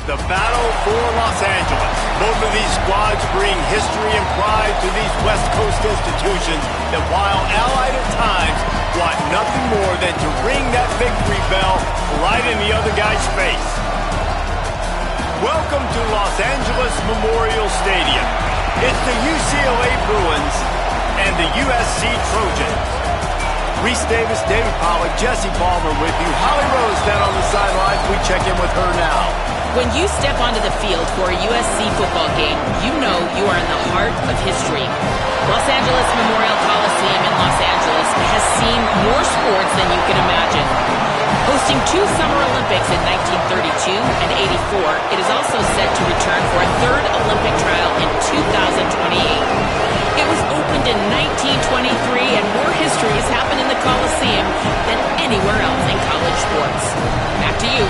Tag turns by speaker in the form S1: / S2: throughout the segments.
S1: The battle for Los Angeles. Both of these squads bring history and pride to these West Coast institutions that, while allied at times, want nothing more than to ring that victory bell right in the other guy's face. Welcome to Los Angeles Memorial Stadium. It's the UCLA Bruins and the USC Trojans. Reese Davis, David Pollack, Jesse Palmer with you. Holly Rose down on the sidelines. We check in with her now.
S2: When you step onto the field for a USC football game, you know you are in the heart of history. Los Angeles Memorial Coliseum in Los Angeles has seen more sports than you can imagine. Hosting 2 Summer Olympics in 1932 and 84, it is also set to return for a 3rd Olympic trial in 2028. It was opened in 1923, and more history has happened in the Coliseum than anywhere else in college sports. Back to you.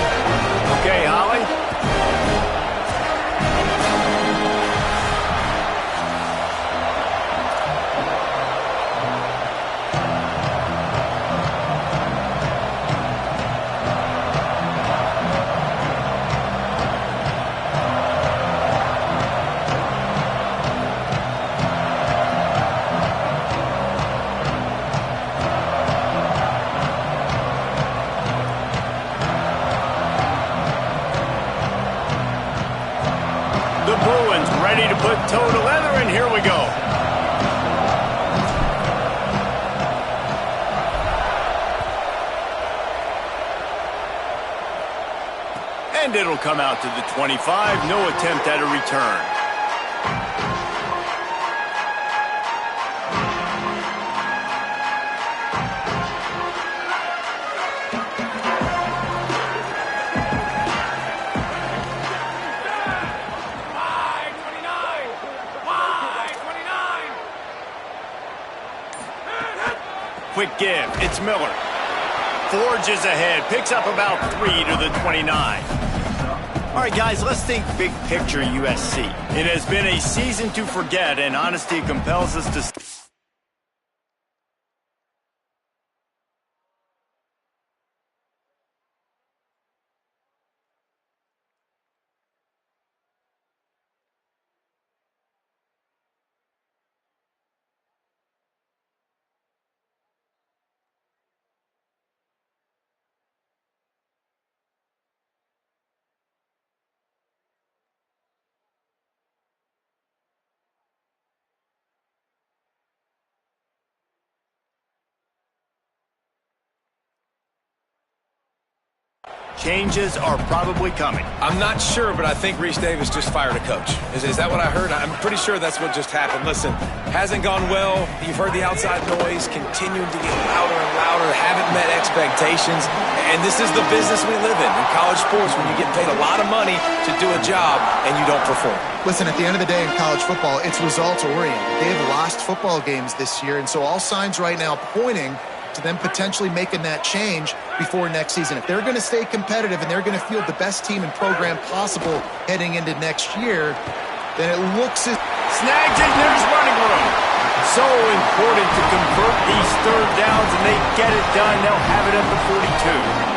S1: Okay, Holly. The Bruins ready to put toe to leather, and here we go. And it'll come out to the 25. No attempt at a return. Quick give. It's Miller. Forges ahead. Picks up about 3 to the 29. All right, guys, let's think big picture USC. It has been a season to forget, and honesty compels us to... Changes are probably coming.
S3: I'm not sure, but I think Reese Davis just fired a coach. Is that what I heard? I'm pretty sure that's what just happened. Listen, hasn't gone well. You've heard the outside noise, continuing to get louder and louder, haven't met expectations. And this is the business we live in college sports, when you get paid a lot of money to do a job and you don't perform.
S4: Listen, at the end of the day in college football, it's results-oriented. They've lost football games this year, and so all signs right now pointing to them potentially making that change before next season. If they're going to stay competitive and they're going to field the best team and program possible heading into next year, then it looks as...
S1: Snags it, there's running room. So important to convert these 3rd downs, and they get it done. They'll have it at the 42.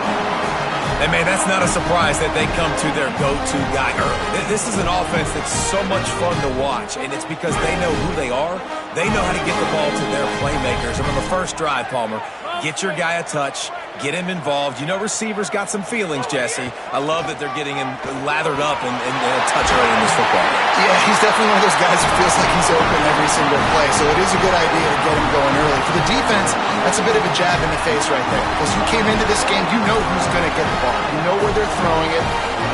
S3: And, man, that's not a surprise that they come to their go-to guy early. This is an offense that's so much fun to watch, and it's because they know who they are. They know how to get the ball to their playmakers. And on the first drive, Palmer, get your guy a touch, get him involved. You know receivers got some feelings, Jesse. I love that they're getting him lathered up and a touch early in this football game.
S4: Yeah, he's definitely one of those guys who feels like he's open every single play, so it is a good idea to get him going early. For the defense, that's a bit of a jab in the face right there, because you came into this game, you know who's going to get the ball. You know where they're throwing it.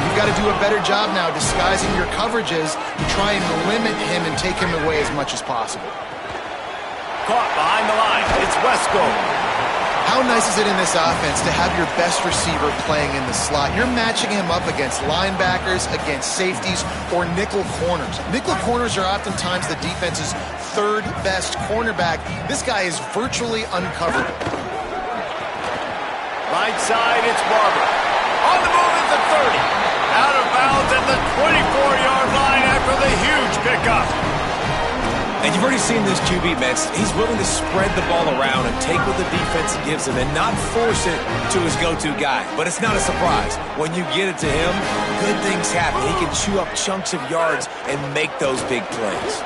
S4: You've got to do a better job now disguising your coverages to try and limit him and take him away as much as possible.
S1: Caught behind the line. It's Wesco.
S4: How nice is it in this offense to have your best receiver playing in the slot? You're matching him up against linebackers, against safeties, or nickel corners. Nickel corners are oftentimes the defense's 3rd best cornerback. This guy is virtually uncoverable.
S1: Right side, it's Barber. On the move at the 30. Out of bounds at the 24-yard line after the huge pickup.
S3: And you've already seen this QB, man. He's willing to spread the ball around and take what the defense gives him and not force it to his go-to guy. But it's not a surprise. When you get it to him, good things happen. He can chew up chunks of yards and make those big plays.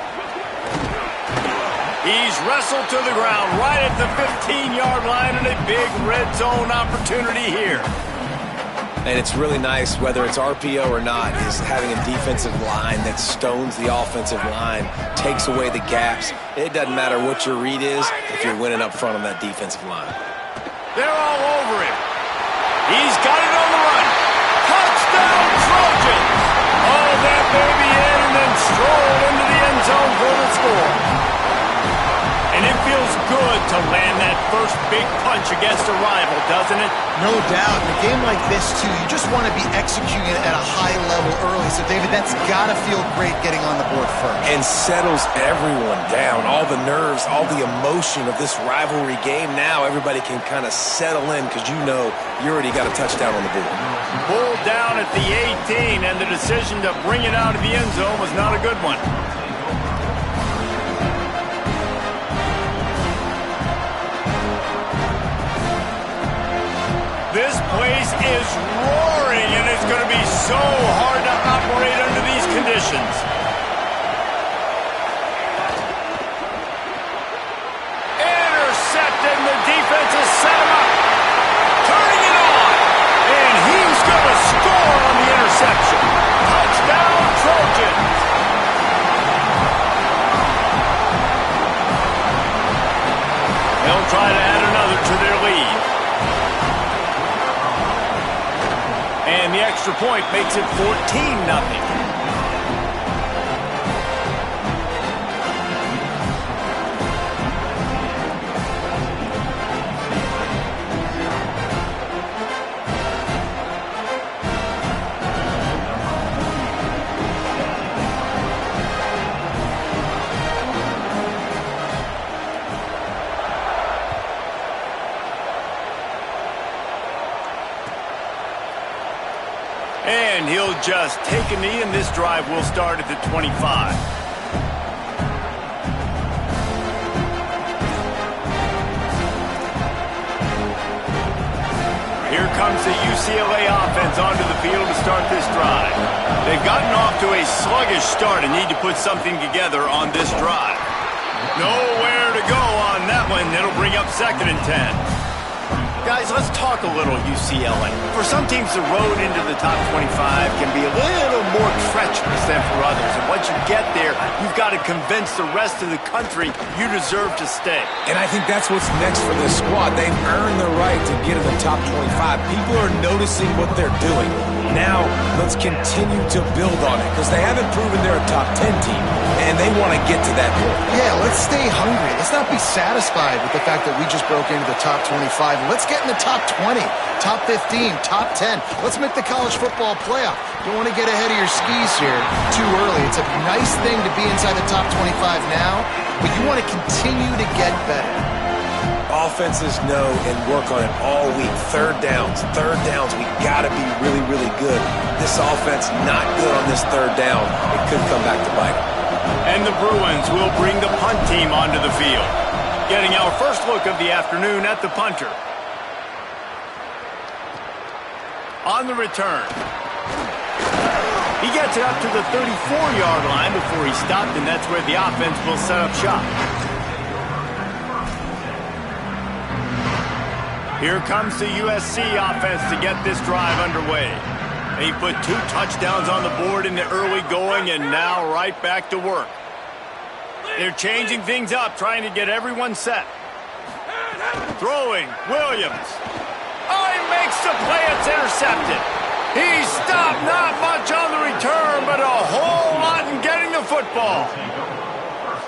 S1: He's wrestled to the ground right at the 15-yard line and a big red zone opportunity here.
S3: And it's really nice, whether it's RPO or not, is having a defensive line that stones the offensive line, takes away the gaps. It doesn't matter what your read is if you're winning up front on that defensive line.
S1: They're all over him. He's got it on the run. Touchdown, Trojans! Oh, that baby in and then stroll into the end zone for the score. And it feels good to land that first big punch against a rival, doesn't it?
S4: No doubt. In a game like this, too, you just want to be executing it at a high level early. So, David, that's got to feel great getting on the board first.
S3: And settles everyone down. All the nerves, all the emotion of this rivalry game. Now everybody can kind of settle in because you know you already got a touchdown on the board.
S1: Pulled down at the 18, and the decision to bring it out of the end zone was not a good one. This place is roaring, and it's going to be so hard to operate under these conditions. Intercepted, and the defense has set him up. Turning it on, and he's going to score on the interception. Touchdown, Trojans. They'll try to add another to their lead. And the extra point makes it 14-0. And he'll just take a knee, and this drive will start at the 25. Here comes the UCLA offense onto the field to start this drive. They've gotten off to a sluggish start and need to put something together on this drive. Nowhere to go on that one. It'll bring up 2nd and 10. Guys, let's talk a little UCLA. For some teams, the road into the top 25 can be a little more treacherous than for others. And once you get there, you've got to convince the rest of the country you deserve to stay.
S3: And I think that's what's next for this squad. They've earned the right to get in the top 25. People are noticing what they're doing. Now, let's continue to build on it because they haven't proven they're a top 10 team, and they want to get to that point.
S4: Yeah, let's stay hungry. Let's not be satisfied with the fact that we just broke into the top 25. Let's get in the top 20, top 15, top 10. Let's make the college football playoff. Don't want to get ahead of your skis here too early. It's a nice thing to be inside the top 25 now, but you want to continue to get better.
S3: Offenses know and work on it all week. Third downs. We got to be really, really good. This offense not good on this third down. It could come back to bite them.
S1: And the Bruins will bring the punt team onto the field. Getting our first look of the afternoon at the punter. On the return. He gets it up to the 34-yard line before he stopped, and that's where the offense will set up shop. Here comes the USC offense to get this drive underway. They put 2 touchdowns on the board in the early going, and now right back to work. They're changing things up, trying to get everyone set. Throwing, Williams. Oh, he makes the play, it's intercepted. He stopped, not much on the return, but a whole lot in getting the football.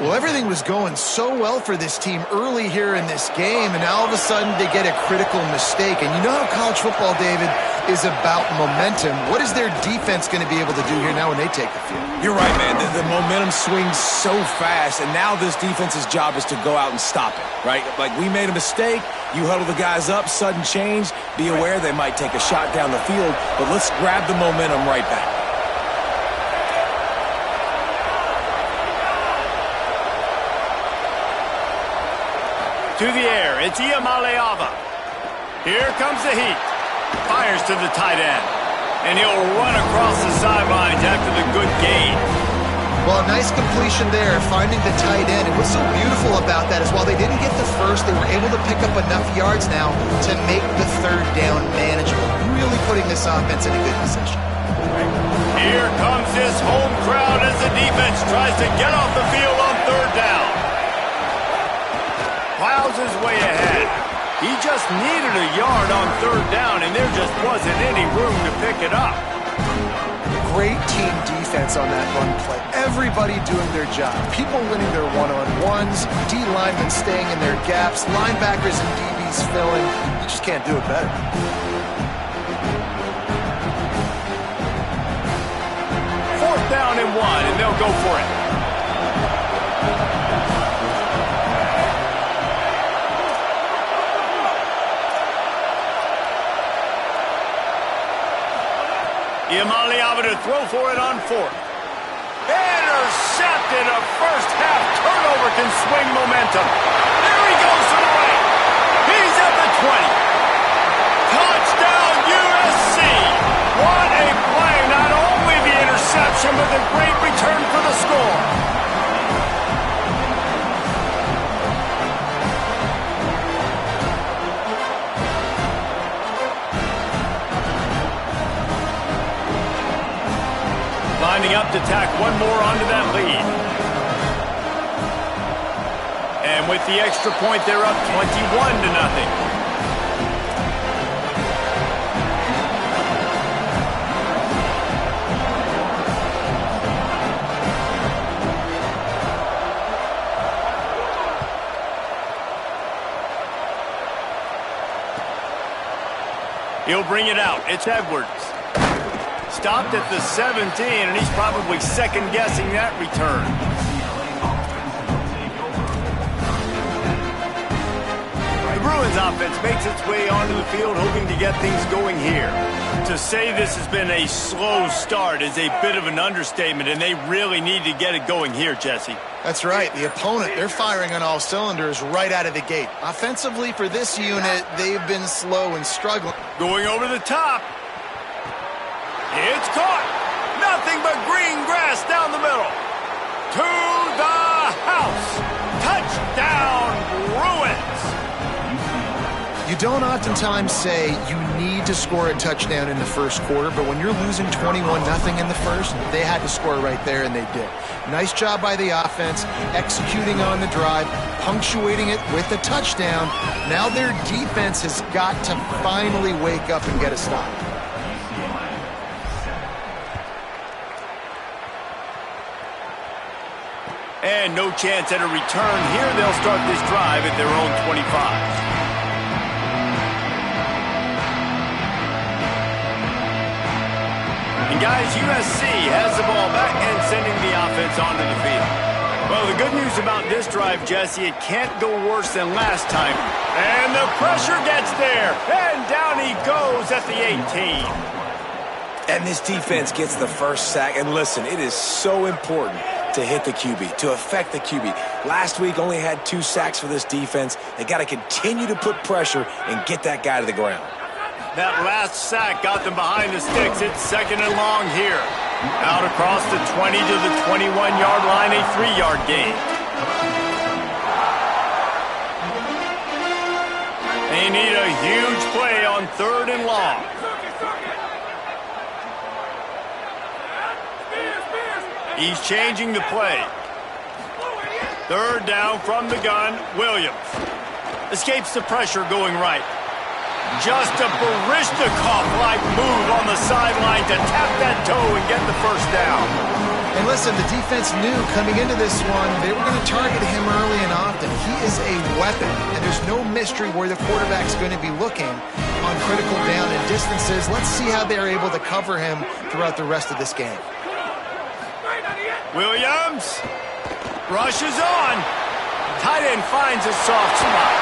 S4: Well, everything was going so well for this team early here in this game, and now all of a sudden they get a critical mistake. And you know how college football, David, is about momentum. What is their defense going to be able to do here now when they take the field?
S3: You're right, man. The momentum swings so fast, and now this defense's job is to go out and stop it, right? Like, we made a mistake. You huddle the guys up, sudden change. Be aware they might take a shot down the field, but let's grab the momentum right back.
S1: to the air. It's ucla. Here comes the heat. Fires to the tight end. And he'll run across the sidelines after the good gain.
S4: Well, nice completion there, finding the tight end. And what's so beautiful about that is while they didn't get the first, they were able to pick up enough yards now to make the third down manageable. Really putting this offense in a good position.
S1: Here comes this home crowd as the defense tries to get off the field on third down. Plows his way ahead. He just needed a yard on third down, and there just wasn't any room to pick it up.
S4: Great team defense on that run play. Everybody doing their job. People winning their one-on-ones, D linemen staying in their gaps, linebackers and DBs filling. You just can't do it better.
S1: Fourth down and 1, and they'll go for it. ucla to throw for it on fourth. Intercepted. A first half turnover can swing momentum. There he goes to the right. He's at the 20. Touchdown USC. What a play. Not only the interception, but the great return for the score. Lining up to tack one more onto that lead. And with the extra point, they're up 21-0. He'll bring it out. It's Edwards. Stopped at the 17, and he's probably second-guessing that return. The Bruins offense makes its way onto the field, hoping to get things going here. To say this has been a slow start is a bit of an understatement, and they really need to get it going here, Jesse.
S4: That's right. The opponent, they're firing on all cylinders right out of the gate. Offensively, for this unit, they've been slow and struggling.
S1: Going over the top. It's caught. Nothing but green grass down the middle. To the house. Touchdown, Bruins.
S4: You don't oftentimes say you need to score a touchdown in the first quarter, but when you're losing 21-0 in the first, they had to score right there, and they did. Nice job by the offense, executing on the drive, punctuating it with a touchdown. Now their defense has got to finally wake up and get a stop.
S1: And no chance at a return here. They'll start this drive at their own 25. And guys, USC has the ball back and sending the offense onto the field. Well, the good news about this drive, Jesse, it can't go worse than last time. And the pressure gets there. And down he goes at the 18.
S3: And this defense gets the first sack. And listen, it is so important to hit the QB, to affect the QB. Last week only had 2 sacks for this defense. They got to continue to put pressure and get that guy to the ground.
S1: That last sack got them behind the sticks. It's second and long here. Out across the 20 to the 21-yard line, a 3-yard gain. They need a huge play on third and long. He's changing the play. Third down from the gun, Williams. Escapes the pressure going right. Just a Barishnikov-like move on the sideline to tap that toe and get the first down.
S4: And listen, the defense knew coming into this one, they were going to target him early and often. He is a weapon, and there's no mystery where the quarterback's going to be looking on critical down and distances. Let's see how they're able to cover him throughout the rest of this game.
S1: Williams rushes on. Tight end finds a soft spot.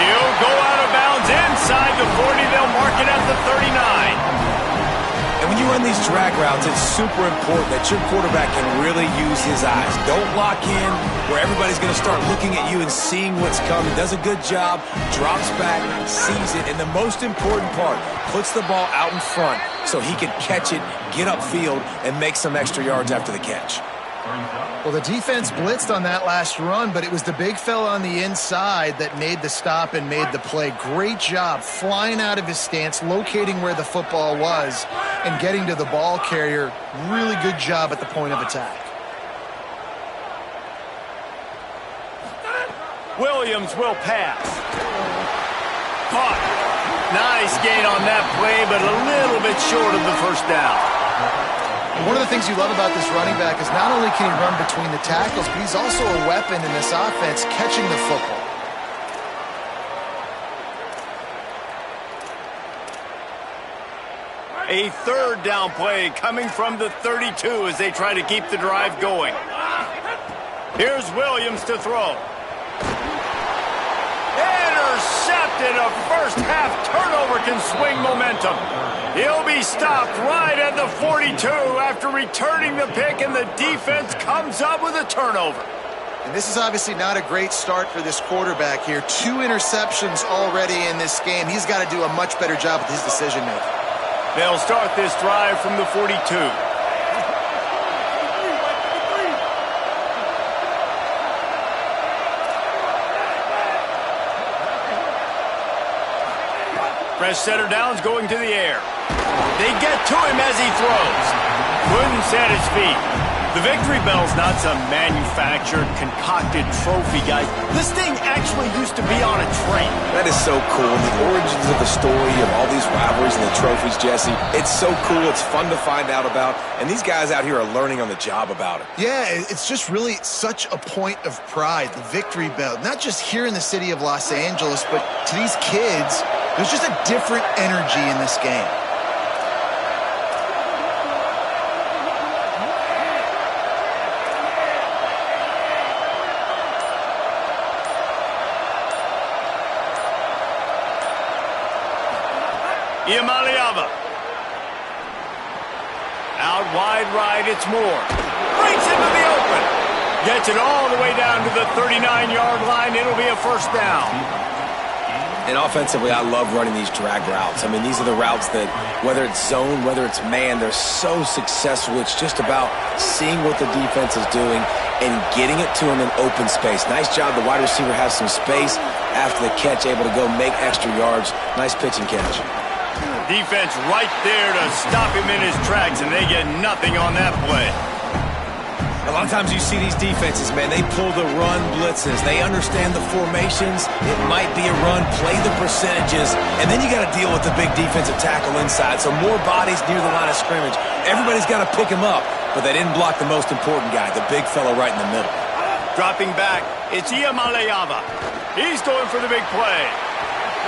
S1: He'll go out of bounds inside the 40. They'll mark it at the 39.
S3: And when you run these drag routes, it's super important that your quarterback can really use his eyes. Don't lock in where everybody's going to start looking at you and seeing what's coming. Does a good job, drops back, sees it, and the most important part, puts the ball out in front so he can catch it, get upfield, and make some extra yards after the catch.
S4: Well, the defense blitzed on that last run, but it was the big fella on the inside that made the stop and made the play. Great job flying out of his stance, locating where the football was, and getting to the ball carrier. Really good job at the point of attack.
S1: Williams will pass. Caught. Nice gain on that play, but a little bit short of the first down.
S4: One of the things you love about this running back is not only can he run between the tackles, but he's also a weapon in this offense catching the football.
S1: A third down play coming from the 32 as they try to keep the drive going. Here's Williams to throw. Intercepted. A first half turnover can swing momentum. He'll be stopped right at the 42 after returning the pick, and the defense comes up with a turnover.
S4: And this is obviously not a great start for this quarterback here. 2 interceptions already in this game. He's got to do a much better job with his decision-making.
S1: They'll start this drive from the 42. Fresh setter downs going to the air. They get to him as he throws. Couldn't set his feet. The victory bell's not some manufactured, concocted trophy, guys. This thing actually used to be on a train.
S3: That is so cool. The origins of the story of all these rivalries and the trophies, Jesse. It's so cool. It's fun to find out about. And these guys out here are learning on the job about it.
S4: Yeah, it's just really such a point of pride, the victory bell. Not just here in the city of Los Angeles, but to these kids, there's just a different energy in this game.
S1: Iamaleava. Out wide right, it's Moore. Breaks into the open. Gets it all the way down to the 39-yard line. It'll be a first down.
S3: And offensively, I love running these drag routes. I mean, these are the routes that, whether it's zone, whether it's man, they're so successful. It's just about seeing what the defense is doing and getting it to him in open space. Nice job. The wide receiver has some space after the catch, able to go make extra yards. Nice pitch and catch.
S1: Defense right there to stop him in his tracks, and they get nothing on that play.
S3: A lot of times you see these defenses, man, they pull the run blitzes. They understand the formations. It might be a run, play the percentages, and then you got to deal with the big defensive tackle inside. So more bodies near the line of scrimmage. Everybody's got to pick him up, but they didn't block the most important guy, the big fellow right in the middle.
S1: Dropping back, it's Iamaleava. He's going for the big play.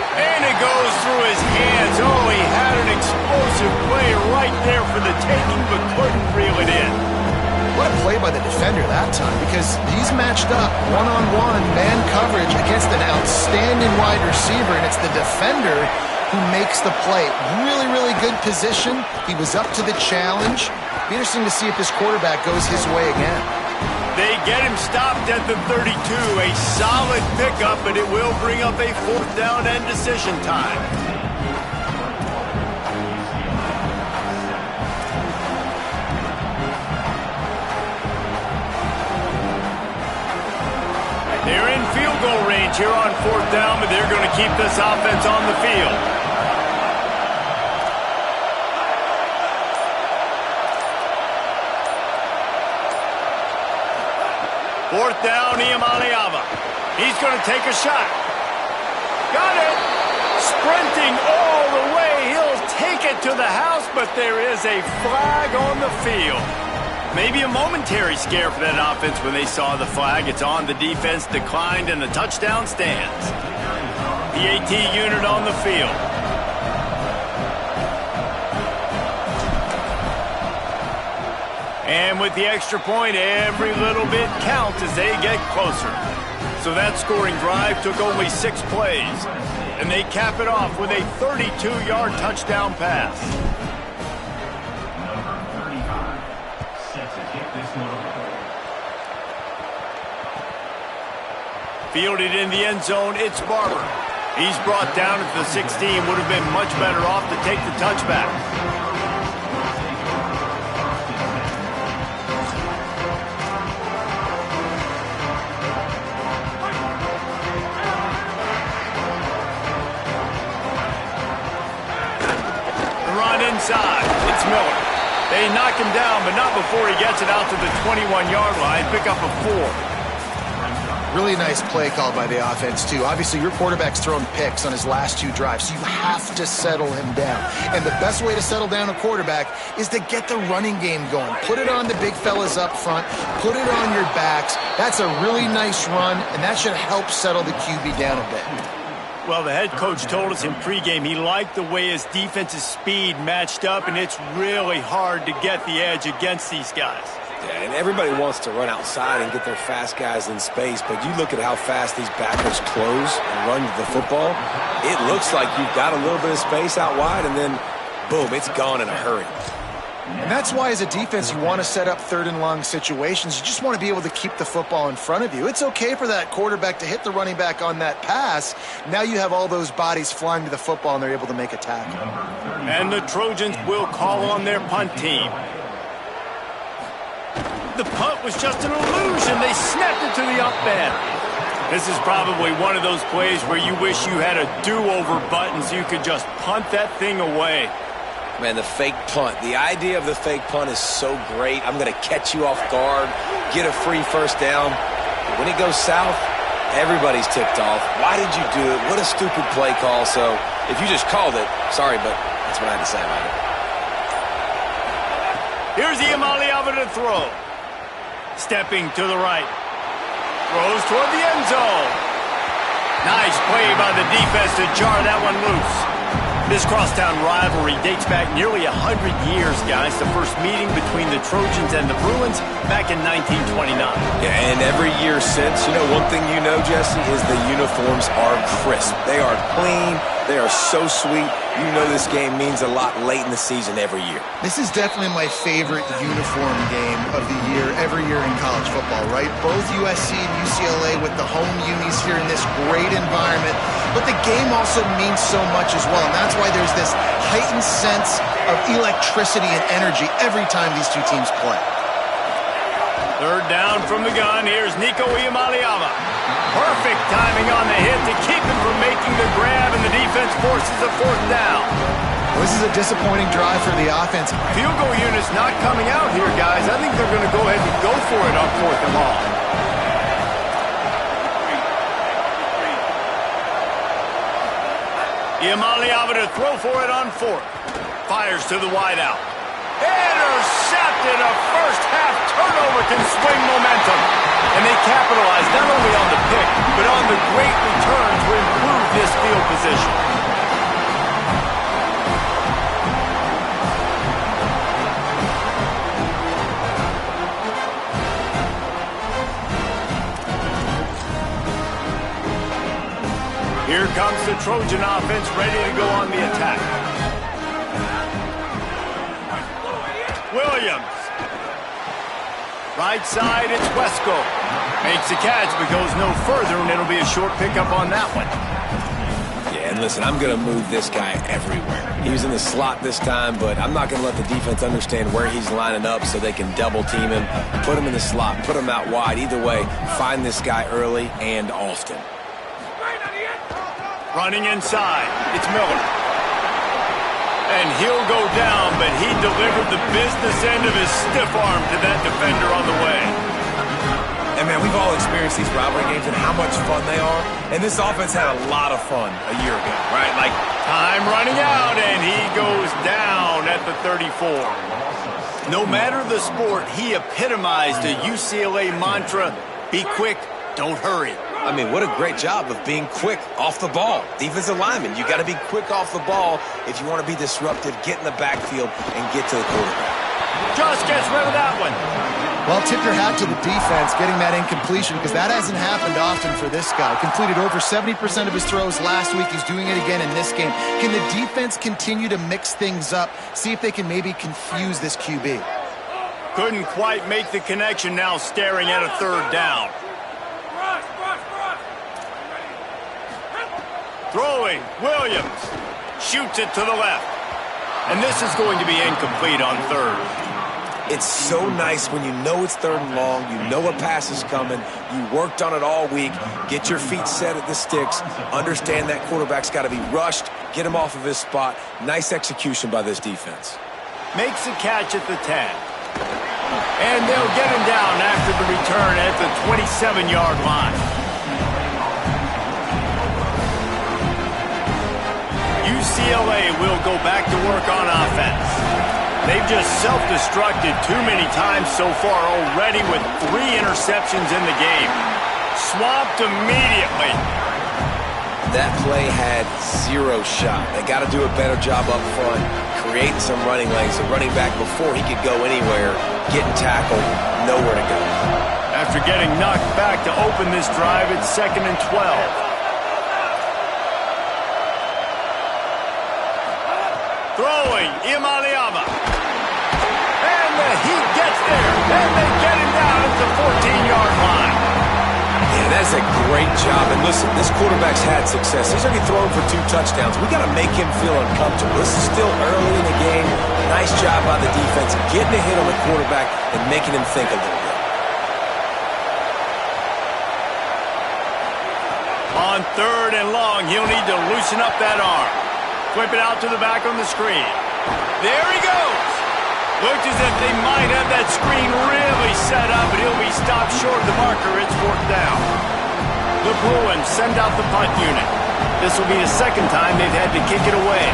S1: And it goes through his hands. Oh, he had an explosive play right there for the taking, but couldn't reel it in.
S4: What a play by the defender that time, because he's matched up one-on-one man coverage against an outstanding wide receiver, and it's the defender who makes the play. Really, really good position. He was up to the challenge. Be interesting to see if this quarterback goes his way again.
S1: They get him stopped at the 32. A solid pickup, but it will bring up a fourth down and decision time. They're in field goal range here on fourth down, but they're going to keep this offense on the field. Fourth down, Iamaleava. He's going to take a shot. Got it. Sprinting all the way. He'll take it to the house, but there is a flag on the field. Maybe a momentary scare for that offense when they saw the flag. It's on. The defense declined, and the touchdown stands. The AT unit on the field. And with the extra point, every little bit counts as they get closer. So that scoring drive took only 6 plays. And they cap it off with a 32-yard touchdown pass. Fielded in the end zone, it's Barber. He's brought down at the 16. Would have been much better off to take the touchback. The run inside. It's Miller. They knock him down, but not before he gets it out to the 21-yard line. Pick up a 4.
S4: Really nice play call by the offense, too. Obviously, your quarterback's thrown picks on his last 2 drives, so you have to settle him down. And the best way to settle down a quarterback is to get the running game going. Put it on the big fellas up front. Put it on your backs. That's a really nice run, and that should help settle the QB down a bit.
S1: Well, the head coach told us in pregame he liked the way his defense's speed matched up, and it's really hard to get the edge against these guys.
S3: Yeah, and everybody wants to run outside and get their fast guys in space, but you look at how fast these backers close and run the football, it looks like you've got a little bit of space out wide, and then, boom, it's gone in a hurry.
S4: And that's why, as a defense, you want to set up 3rd and long situations. You just want to be able to keep the football in front of you. It's okay for that quarterback to hit the running back on that pass. Now you have all those bodies flying to the football, and they're able to make a tackle.
S1: And the Trojans will call on their punt team. The punt was just an illusion. They snapped it to the up end. This is probably one of those plays where you wish you had a do-over button so you could just punt that thing away.
S3: Man, the fake punt. The idea of the fake punt is so great. I'm going to catch you off guard, get a free first down. When it goes south, everybody's ticked off. Why did you do it? What a stupid play call. So if you just called it, sorry, but that's what I had to say about it.
S1: Here's Iamaleava to throw. Stepping to the right. Throws toward the end zone. Nice play by the defense to jar that one loose. This crosstown rivalry dates back nearly 100 years, guys. The first meeting between the Trojans and the Bruins back in 1929.
S3: Yeah, and every year since, you know, one thing you know, Jesse, is the uniforms are crisp. They are clean. They are so sweet. You know this game means a lot late in the season every year.
S4: This is definitely my favorite uniform game of the year, every year in college football, right? Both USC and UCLA with the home unis here in this great environment. But the game also means so much as well, and that's why there's this heightened sense of electricity and energy every time these two teams play.
S1: 3rd down from the gun. Here's Nico Iamaleava. Perfect timing on the hit to keep him from making the grab, and the defense forces a 4th down.
S4: Well, this is a disappointing drive for the offense.
S1: Field goal unit's not coming out here, guys. I think they're going to go ahead and go for it on 4th and long. Iamaleava to throw for it on 4th. Fires to the wideout. Intercepted. A first-half turnover can swing momentum. And they capitalize not only on the pick, but on the great return to improve this field position. Here comes the Trojan offense ready to go on the attack. Williams. Right side, it's Wesco. Makes the catch, but goes no further, and it'll be a short pickup on that one.
S3: Yeah, and listen, I'm going to move this guy everywhere. He was in the slot this time, but I'm not going to let the defense understand where he's lining up so they can double team him, put him in the slot, put him out wide. Either way, find this guy early and often.
S1: Running inside, it's Miller. And he'll go down, but he delivered the business end of his stiff arm to that defender on the way.
S3: And, man, we've all experienced these rivalry games and how much fun they are. And this offense had a lot of fun a year ago, right? Like,
S1: time running out, and he goes down at the 34. No matter the sport, he epitomized a UCLA mantra, be quick, don't hurry.
S3: I mean, what a great job of being quick off the ball. Defensive lineman, you got to be quick off the ball if you want to be disruptive, get in the backfield, and get to the quarterback.
S1: Just gets rid of that one.
S4: Well, tip your hat to the defense getting that incompletion, because that hasn't happened often for this guy. Completed over 70% of his throws last week. He's doing it again in this game. Can the defense continue to mix things up, see if they can maybe confuse this QB?
S1: Couldn't quite make the connection, now staring at a third down. Throwing, Williams. Shoots it to the left. And this is going to be incomplete on third.
S3: It's so nice when you know it's third and long, you know a pass is coming, you worked on it all week, get your feet set at the sticks, understand that quarterback's got to be rushed, get him off of his spot. Nice execution by this defense.
S1: Makes a catch at the 10. And they'll get him down after the return at the 27-yard line. UCLA will go back to work on offense. They've just self-destructed too many times so far already with 3 interceptions in the game. Swamped immediately.
S3: That play had 0 shot. They got to do a better job up front, create some running lanes. The running back, before he could go anywhere, getting tackled, nowhere to go.
S1: After getting knocked back to open this drive, it's 2nd and 12. Throwing, Imaliama. And the Heat gets there, and they get him down at the 14-yard line.
S3: Yeah, that's a great job. And listen, this quarterback's had success. He's already thrown for 2 touchdowns. We got to make him feel uncomfortable. This is still early in the game. Nice job by the defense, getting a hit on the quarterback and making him think a little bit.
S1: On 3rd and long, he'll need to loosen up that arm. Flip it out to the back on the screen. There he goes. Looks as if they might have that screen really set up, but he'll be stopped short of the marker. It's 4th down. The Bruins send out the punt unit. This will be the 2nd time they've had to kick it away.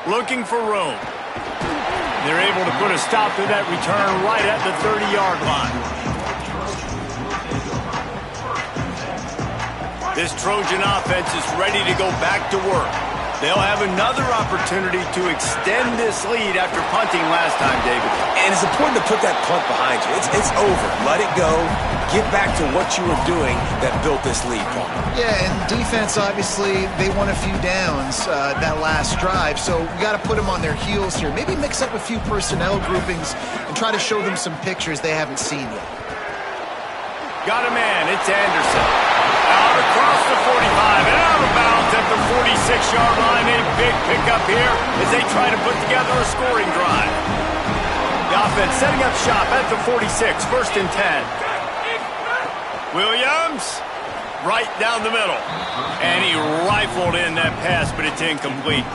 S1: Looking for room. They're able to put a stop to that return right at the 30-yard line. This Trojan offense is ready to go back to work. They'll have another opportunity to extend this lead after punting last time, David.
S3: And it's important to put that punt behind you. It's over. Let it go. Get back to what you were doing that built this lead, Paul.
S4: Yeah, and defense, obviously, they won a few downs that last drive, so we got to put them on their heels here. Maybe mix up a few personnel groupings and try to show them some pictures they haven't seen yet.
S1: Got a man. It's Anderson. Out across the 45 and out of bounds at the 46-yard line. A big pickup here as they try to put together a scoring drive. The offense setting up shop at the 46, 1st and 10. Williams, right down the middle. And he rifled in that pass, but it's incomplete.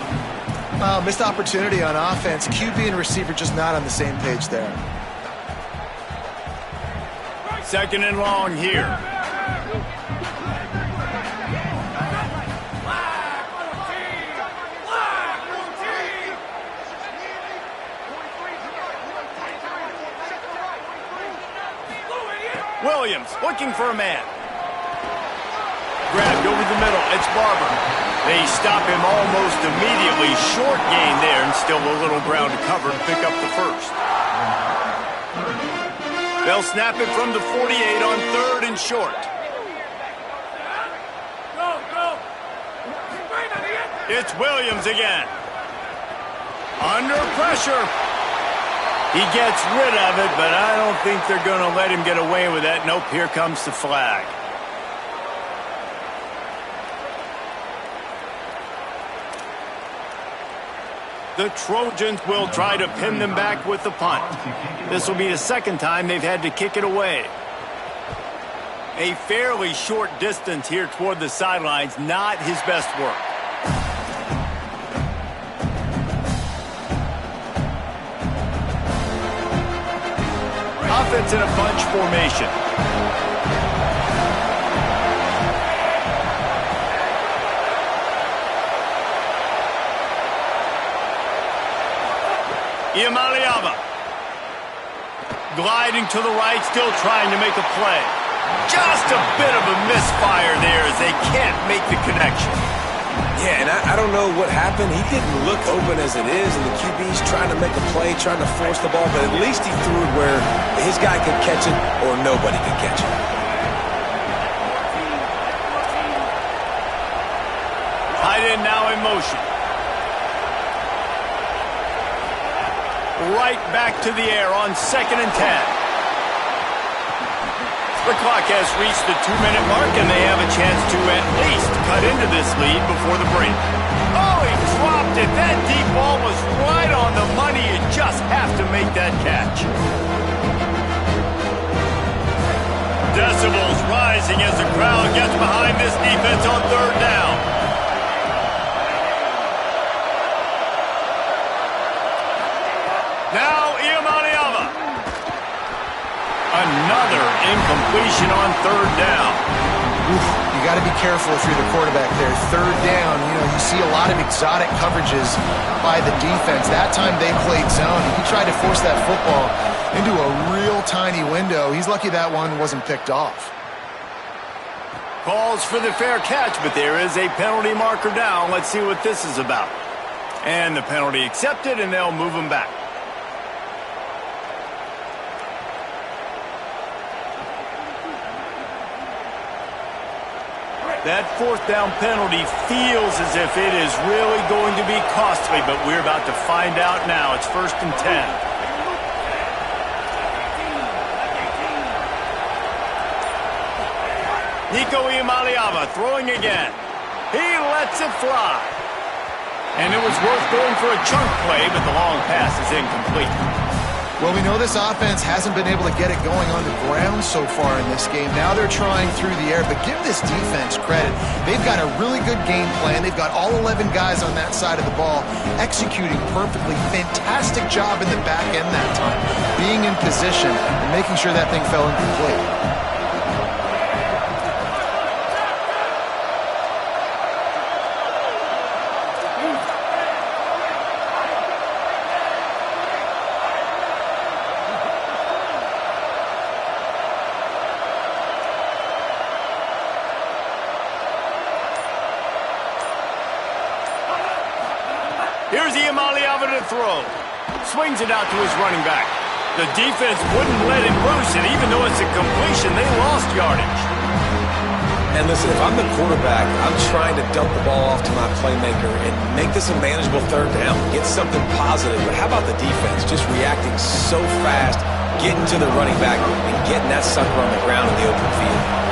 S4: Missed opportunity on offense. QB and receiver just not on the same page there.
S1: 2nd and long here. Williams looking for a man. Grabbed over the middle. It's Barber. They stop him almost immediately. Short gain there and still a little ground to cover and pick up the 1st. They'll snap it from the 48 on 3rd and short. It's Williams again. Under pressure. He gets rid of it, but I don't think they're going to let him get away with that. Nope, here comes the flag. The Trojans will try to pin them back with the punt. This will be the 2nd time they've had to kick it away. A fairly short distance here toward the sidelines, not his best work. Offense in a bunch formation. Imaliama. Gliding to the right, still trying to make a play. Just a bit of a misfire there as they can't make the connection.
S3: Yeah, and I don't know what happened. He didn't look open as it is, and the QB's trying to make a play, trying to force the ball, but at least he threw it where his guy could catch it or nobody could catch it.
S1: Tight and now in motion. Right back to the air on 2nd and 10. The clock has reached the 2-minute mark, and they have a chance to at least cut into this lead before the break. Oh, he dropped it. That deep ball was right on the money. You just have to make that catch. Decibels rising as the crowd gets behind this defense on 3rd down. Now, Iamaleava. Another incompletion on 3rd down.
S4: Oof, you got to be careful if you're the quarterback there. 3rd down, you see a lot of exotic coverages by the defense. That time they played zone. He tried to force that football into a real tiny window. He's lucky that one wasn't picked off.
S1: Calls for the fair catch, but there is a penalty marker down. Let's see what this is about. And the penalty accepted, and they'll move him back. That 4th down penalty feels as if it is really going to be costly, but we're about to find out now. It's 1st and 10. Nico Iamaleava throwing again. He lets it fly. And it was worth going for a chunk play, but the long pass is incomplete.
S4: Well, we know this offense hasn't been able to get it going on the ground so far in this game. Now they're trying through the air, but give this defense credit. They've got a really good game plan. They've got all 11 guys on that side of the ball executing perfectly. Fantastic job in the back end that time, being in position and making sure that thing fell incomplete.
S1: Here's Iamaleava to throw. Swings it out to his running back. The defense wouldn't let him loose, and even though it's a completion, they lost yardage.
S3: And listen, if I'm the quarterback, I'm trying to dump the ball off to my playmaker and make this a manageable 3rd down. Get something positive. But how about the defense just reacting so fast, getting to the running back, and getting that sucker on the ground in the open field?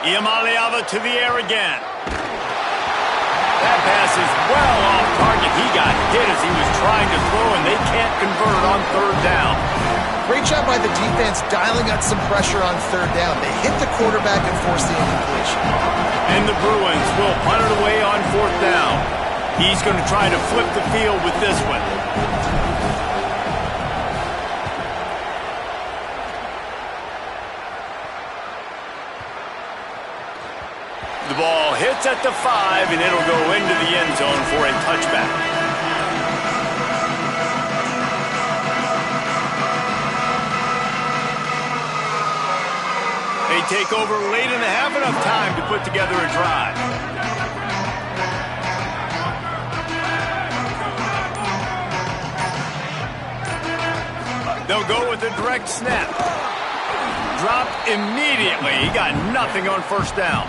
S1: Iamaleava to the air again. That pass is well off target. He got hit as he was trying to throw, and they can't convert on 3rd down.
S4: Great job by the defense dialing up some pressure on 3rd down. They hit the quarterback and forced the incompletion.
S1: And the Bruins will punt it away on 4th down. He's going to try to flip the field with this one. The ball hits at the 5, and it'll go into the end zone for a touchback. They take over late in the half, enough time to put together a drive. They'll go with a direct snap. Dropped immediately. He got nothing on 1st down.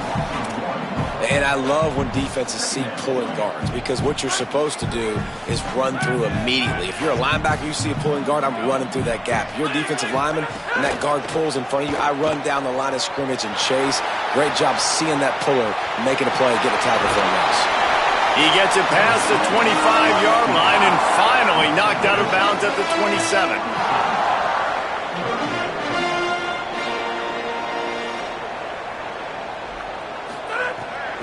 S3: And I love when defenses see pulling guards, because what you're supposed to do is run through immediately. If you're a linebacker, you see a pulling guard, I'm running through that gap. If you're a defensive lineman and that guard pulls in front of you, I run down the line of scrimmage and chase. Great job seeing that puller, making a play, get a tackle for a loss.
S1: He gets it past the 25-yard line and finally knocked out of bounds at the 27.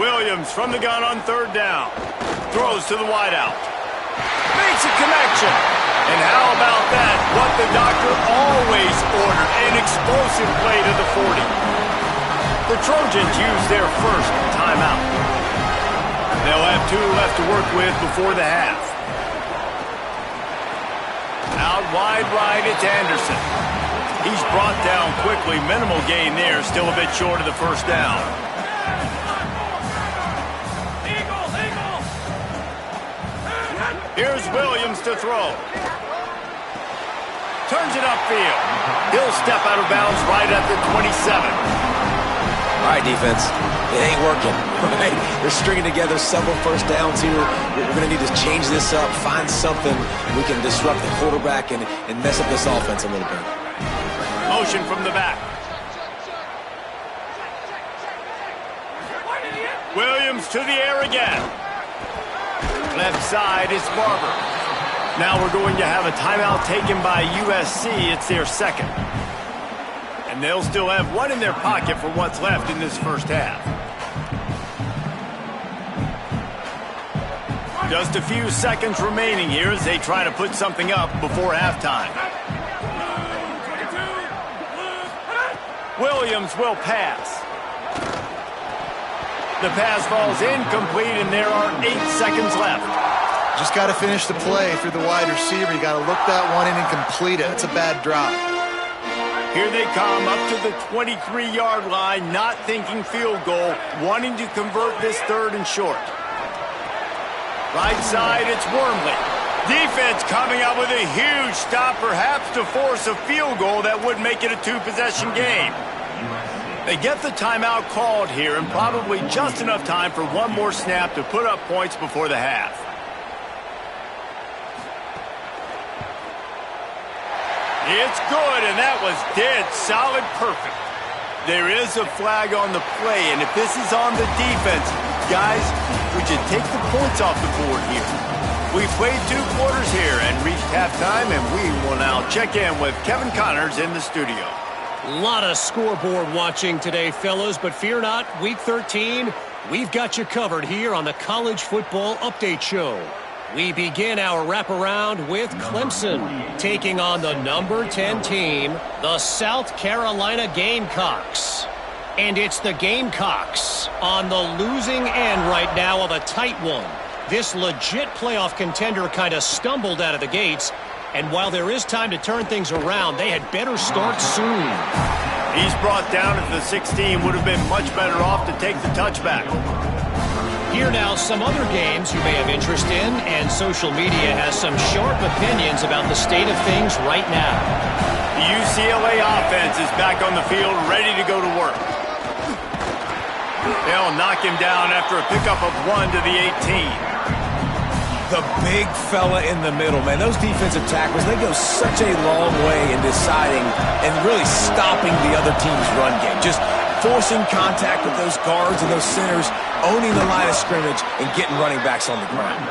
S1: Williams from the gun on 3rd down. Throws to the wideout. Makes a connection. And how about that? What the doctor always ordered. An explosive play to the 40. The Trojans use their first timeout. They'll have 2 left to work with before the half. Out wide right, it's Anderson. He's brought down quickly. Minimal gain there. Still a bit short of the 1st down. Here's Williams to throw. Turns it upfield. He'll step out of bounds right at the 27.
S3: All right, defense. It ain't working, right? They're stringing together several first downs here. We're going to need to change this up, find something we can disrupt the quarterback and mess up this offense a little bit.
S1: Motion from the back. Williams to the air again. Left side is Barber. Now we're going to have a timeout taken by USC. It's their second. And they'll still have one in their pocket for what's left in this first half. Just a few seconds remaining here as they try to put something up before halftime. Williams will pass. The pass falls incomplete, and there are 8 seconds left.
S4: Just got to finish the play through the wide receiver. You got to look that one in and complete it. It's a bad drop.
S1: Here they come up to the 23-yard line, not thinking field goal, wanting to convert this third and short. Right side, it's Wormley. Defense coming up with a huge stop, perhaps to force a field goal that would make it a 2-possession game. They get the timeout called here, and probably just enough time for one more snap to put up points before the half. It's good, and that was dead solid perfect. There is a flag on the play, and if this is on the defense, guys, would you take the points off the board here? We've played 2 quarters here and reached halftime, and we will now check in with Kevin Connors in the studio.
S5: A lot of scoreboard watching today, fellas, but fear not, Week 13, we've got you covered here on the College Football Update Show. We begin our wraparound with Clemson, taking on the number 10 team, the South Carolina Gamecocks. And it's the Gamecocks on the losing end right now of a tight one. This legit playoff contender kind of stumbled out of the gates, and while there is time to turn things around, they had better start soon.
S1: He's brought down at the 16, would have been much better off to take the touchback.
S5: Here now, some other games you may have interest in, and social media has some sharp opinions about the state of things right now.
S1: The UCLA offense is back on the field, ready to go to work. They'll knock him down after a pickup of 1 to the 18.
S3: The big fella in the middle, man. Those defensive tackles, they go such a long way in deciding and really stopping the other team's run game. Just forcing contact with those guards and those centers, owning the line of scrimmage, and getting running backs on the ground.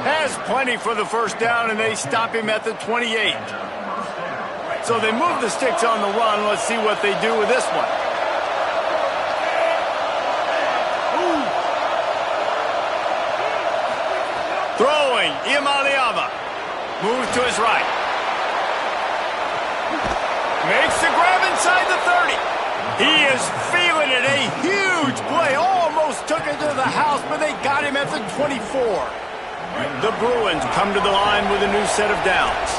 S1: Has plenty for the first down, and they stop him at the 28. So they move the sticks on the run. Let's see what they do with this one. Throwing, Iamaleava. Moves to his right. Makes the grab inside the 30. He is feeling it. A huge play. Almost took it to the house, but they got him at the 24. The Bruins come to the line with a new set of downs.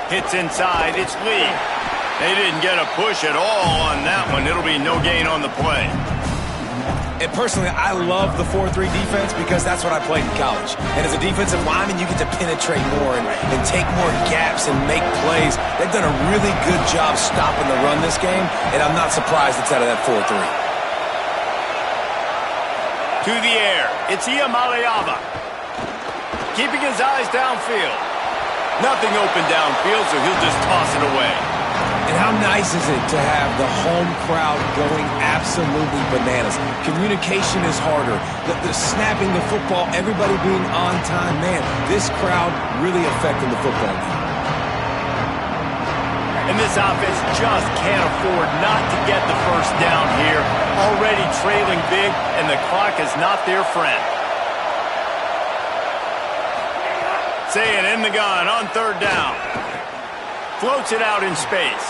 S1: Hits inside. It's Lee. They didn't get a push at all on that one. It'll be no gain on the play.
S3: And personally, I love the 4-3 defense because that's what I played in college. And as a defensive lineman, you get to penetrate more and take more gaps and make plays. They've done a really good job stopping the run this game, and I'm not surprised it's out of that 4-3.
S1: To the air, it's Iamaleava. Keeping his eyes downfield. Nothing open downfield, so he'll just toss it away.
S3: And how nice is it to have the home crowd going absolutely bananas? Communication is harder. The snapping the football, everybody being on time. Man, this crowd really affecting the football game.
S1: And this offense just can't afford not to get the first down here. Already trailing big, and the clock is not their friend. Saying in the gun on 3rd down. Floats it out in space.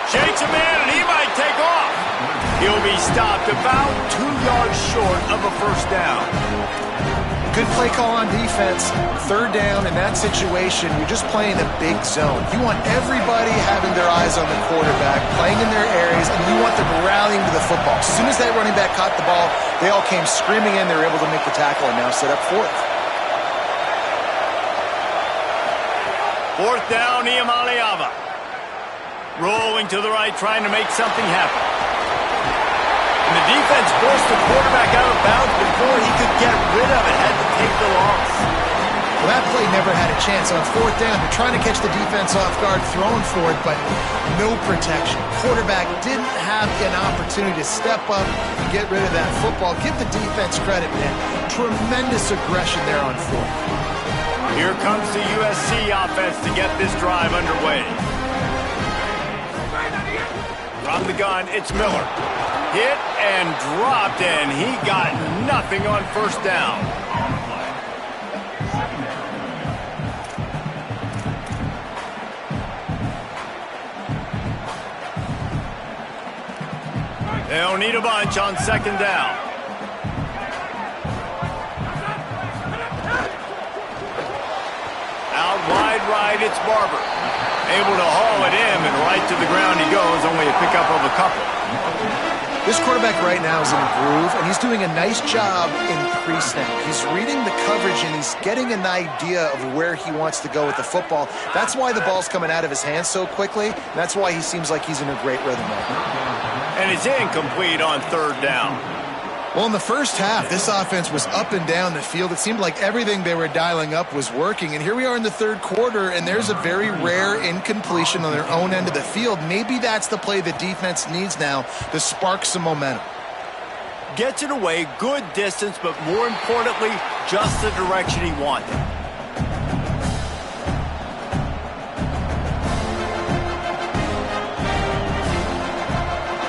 S1: Shakes a man, and he might take off. He'll be stopped about 2 yards short of a first down.
S4: Good play call on defense. Third down in that situation, you're just playing a big zone. You want everybody having their eyes on the quarterback, playing in their areas, and you want them rallying to the football. As soon as that running back caught the ball, they all came screaming in. They were able to make the tackle and now set up fourth.
S1: Fourth down, Iamaleava. Rolling to the right, trying to make something happen. And the defense forced the quarterback out of bounds before he could get rid of it. Had to take the loss.
S4: Well, that play never had a chance. On fourth down, they're trying to catch the defense off guard, throwing for it, but no protection. Quarterback didn't have an opportunity to step up and get rid of that football. Give the defense credit, man. Tremendous aggression there on fourth.
S1: Here comes the USC offense to get this drive underway. From the gun, it's Miller. Hit and dropped, and he got nothing on first down. They'll need a bunch on second down. Out wide right, it's Barber. Able to haul it in, and right to the ground he goes, only a pickup of a couple.
S4: This quarterback right now is in a groove, and he's doing a nice job in pre-snap. He's reading the coverage, and he's getting an idea of where he wants to go with the football. That's why the ball's coming out of his hands so quickly, and that's why he seems like he's in a great rhythm right now.
S1: And it's incomplete on third down.
S4: Well, in the first half, this offense was up and down the field. It seemed like everything they were dialing up was working. And here we are in the third quarter, and there's a very rare incompletion on their own end of the field. Maybe that's the play the defense needs now to spark some momentum.
S1: Gets it away, good distance, but more importantly, just the direction he wanted.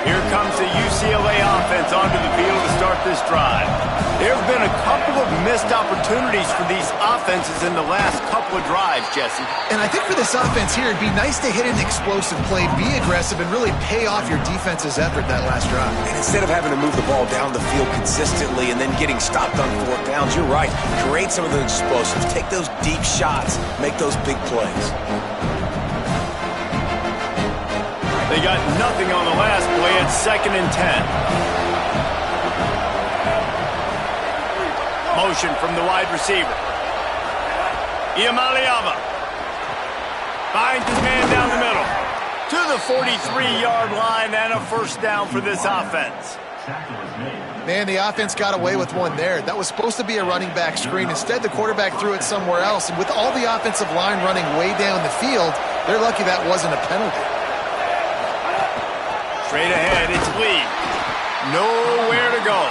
S1: Here comes the UCLA offense onto the field to start this drive. There have been a couple of missed opportunities for these offenses in the last couple of drives, Jesse.
S4: And I think for this offense here, it'd be nice to hit an explosive play, be aggressive, and really pay off your defense's effort that last drive.
S3: And instead of having to move the ball down the field consistently and then getting stopped on fourth downs, you're right. Create some of those explosives. Take those deep shots. Make those big plays.
S1: They got nothing on the last play. It's 2nd and 10. Motion from the wide receiver. Iamaleava finds his man down the middle. To the 43-yard line and a first down for this offense.
S4: Man, the offense got away with one there. That was supposed to be a running back screen. Instead, the quarterback threw it somewhere else. And with all the offensive line running way down the field, they're lucky that wasn't a penalty.
S1: Straight ahead, it's Lee. Nowhere to go.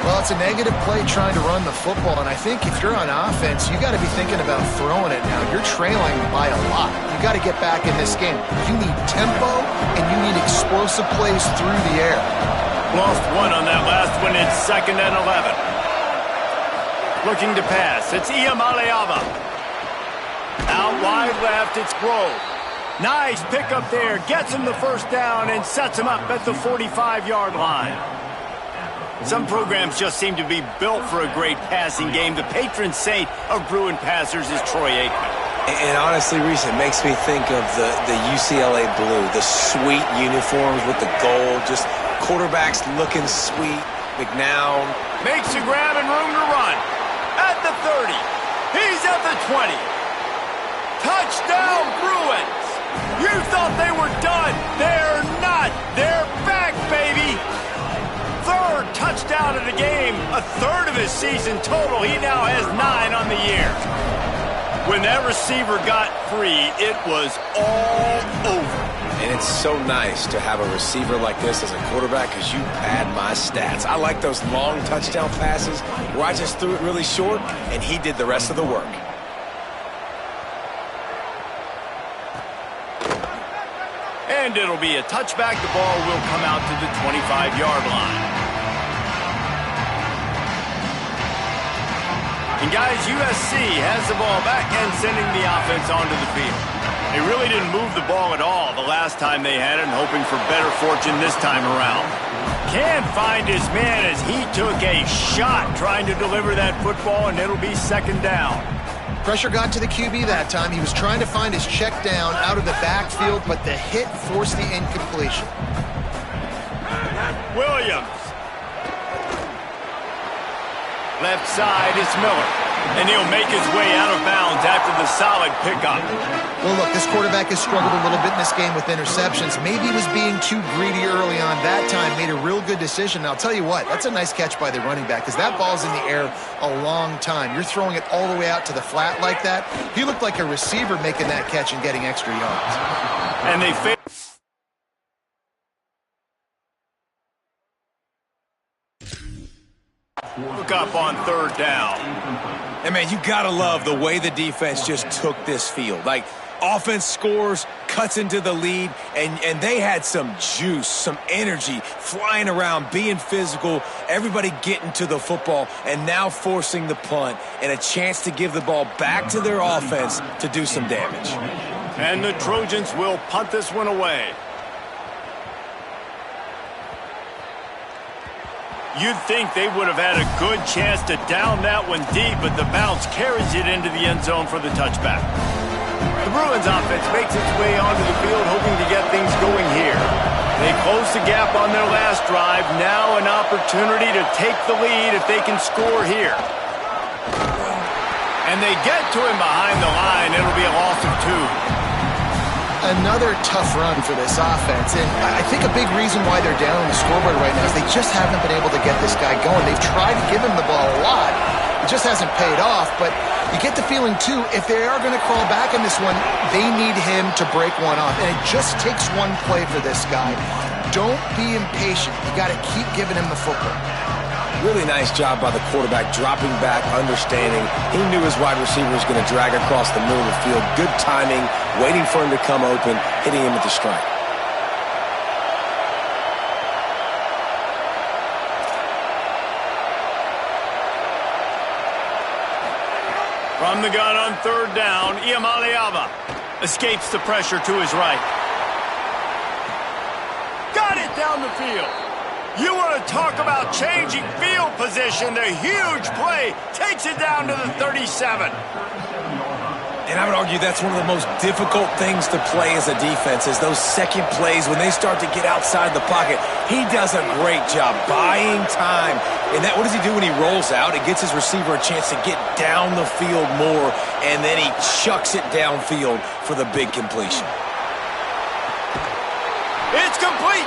S4: Well, it's a negative play trying to run the football, and I think if you're on offense, you got to be thinking about throwing it now. You're trailing by a lot. You got to get back in this game. You need tempo, and you need explosive plays through the air.
S1: Lost one on that last one. It's 2nd and 11. Looking to pass. It's Iamaleava. Out wide left, it's Grove. Nice pickup there. Gets him the first down and sets him up at the 45-yard line. Some programs just seem to be built for a great passing game. The patron saint of Bruin passers is Troy Aikman.
S3: And honestly, Reese, it makes me think of the UCLA blue, the sweet uniforms with the gold, just quarterbacks looking sweet. McNown
S1: makes a grab and room to run. At the 30. He's at the 20. Touchdown, Bruins. You thought they were done. They're not. They're back, baby. Third touchdown of the game. A third of his season total. He now has 9 on the year. When that receiver got free, it was all over.
S3: And it's so nice to have a receiver like this as a quarterback because you pad my stats. I like those long touchdown passes where I just threw it really short and he did the rest of the work.
S1: And it'll be a touchback. The ball will come out to the 25-yard line. And guys, USC has the ball back and sending the offense onto the field. They really didn't move the ball at all the last time they had it, and hoping for better fortune this time around. Can't find his man as he took a shot trying to deliver that football, and it'll be second down.
S4: Pressure got to the QB that time. He was trying to find his check down out of the backfield, but the hit forced the incompletion.
S1: Williams. Left side is Miller. And he'll make his way out of bounds after the solid pickup.
S4: Well, look, this quarterback has struggled a little bit in this game with interceptions. Maybe he was being too greedy early on. That time made a real good decision. Now, I'll tell you what, that's a nice catch by the running back because that ball's in the air a long time. You're throwing it all the way out to the flat like that. He looked like a receiver making that catch and getting extra yards.
S1: And they failed. Look up on third down.
S3: And, man, you got to love the way the defense just took this field. Like, offense scores, cuts into the lead, and they had some juice, some energy, flying around, being physical, everybody getting to the football, and now forcing the punt and a chance to give the ball back to their offense to do some damage.
S1: And the Trojans will punt this one away. You'd think they would have had a good chance to down that one deep, but the bounce carries it into the end zone for the touchback. The Bruins offense makes its way onto the field, hoping to get things going here. They close the gap on their last drive. Now an opportunity to take the lead if they can score here. And they get to him behind the line. It'll be a loss of 2.
S4: Another tough run for this offense, and I think a big reason why they're down on the scoreboard right now is they just haven't been able to get this guy going. They've tried to give him the ball a lot. It just hasn't paid off, but you get the feeling, too, if they are going to crawl back in this one, they need him to break one off, and it just takes one play for this guy. Don't be impatient. You got to keep giving him the football.
S3: Really nice job by the quarterback, dropping back, understanding. He knew his wide receiver was going to drag across the middle of the field. Good timing, waiting for him to come open, hitting him with the strike.
S1: From the gun on third down, Iamaleava escapes the pressure to his right. Got it down the field. You want to talk about changing field position. The huge play takes it down to the 37.
S3: And I would argue that's one of the most difficult things to play as a defense is those second plays when they start to get outside the pocket. He does a great job buying time. And what does he do when he rolls out? It gets his receiver a chance to get down the field more, and then he chucks it downfield for the big completion.
S1: It's complete.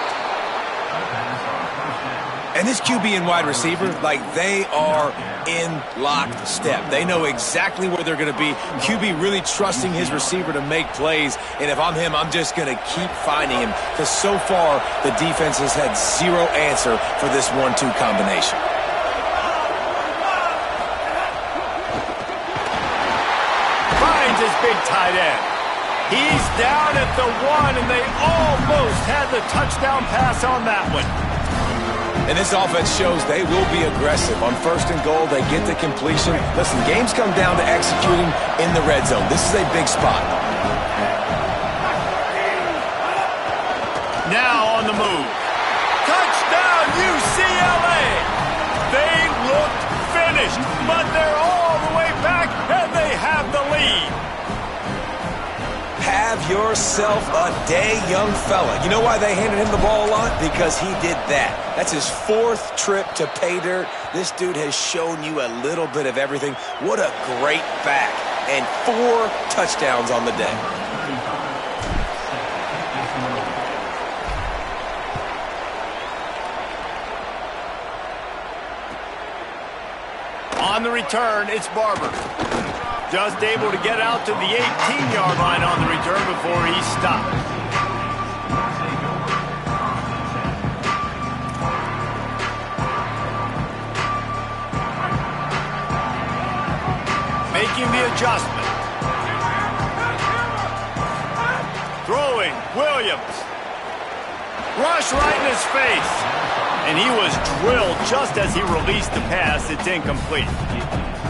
S3: And this QB and wide receiver, like, they are in lockstep. They know exactly where they're going to be. QB really trusting his receiver to make plays. And if I'm him, I'm just going to keep finding him. Because so far, the defense has had zero answer for this 1-2 combination.
S1: Finds his big tight end. He's down at the 1, and they almost had the touchdown pass on that one.
S3: And this offense shows they will be aggressive. On first and goal, they get the completion. Listen, games come down to executing in the red zone. This is a big spot.
S1: Now on the move. Touchdown, UCLA! They looked finished, but they're all the way back, and they have the lead.
S3: Have yourself a day, young fella. You know why they handed him the ball a lot? Because he did that. That's his 4th trip to pay dirt. This dude has shown you a little bit of everything. What a great back. And 4 touchdowns on the day.
S1: On the return, it's Barber. Just able to get out to the 18-yard line on the return before he stopped. Making the adjustment. Throwing, Williams. Rush right in his face. And he was drilled just as he released the pass. It's incomplete.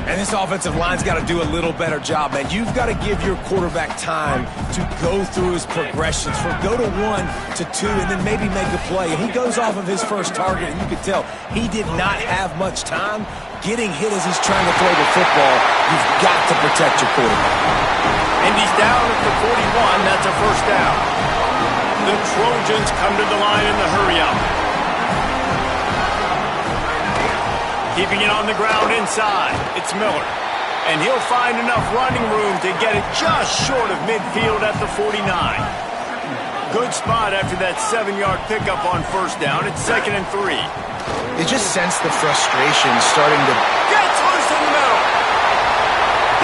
S3: And this offensive line's got to do a little better job, man. You've got to give your quarterback time to go through his progressions, from go to 1 to 2, and then maybe make a play. And he goes off of his first target, and you can tell he did not have much time getting hit as he's trying to throw the football. You've got to protect your quarterback.
S1: And he's down at the 41. That's a first down. The Trojans come to the line in the hurry-up. Keeping it on the ground inside. It's Miller. And he'll find enough running room to get it just short of midfield at the 49. Good spot after that 7-yard pickup on first down. It's 2nd and 3.
S4: You just sense the frustration starting to...
S1: Gets loose in the middle.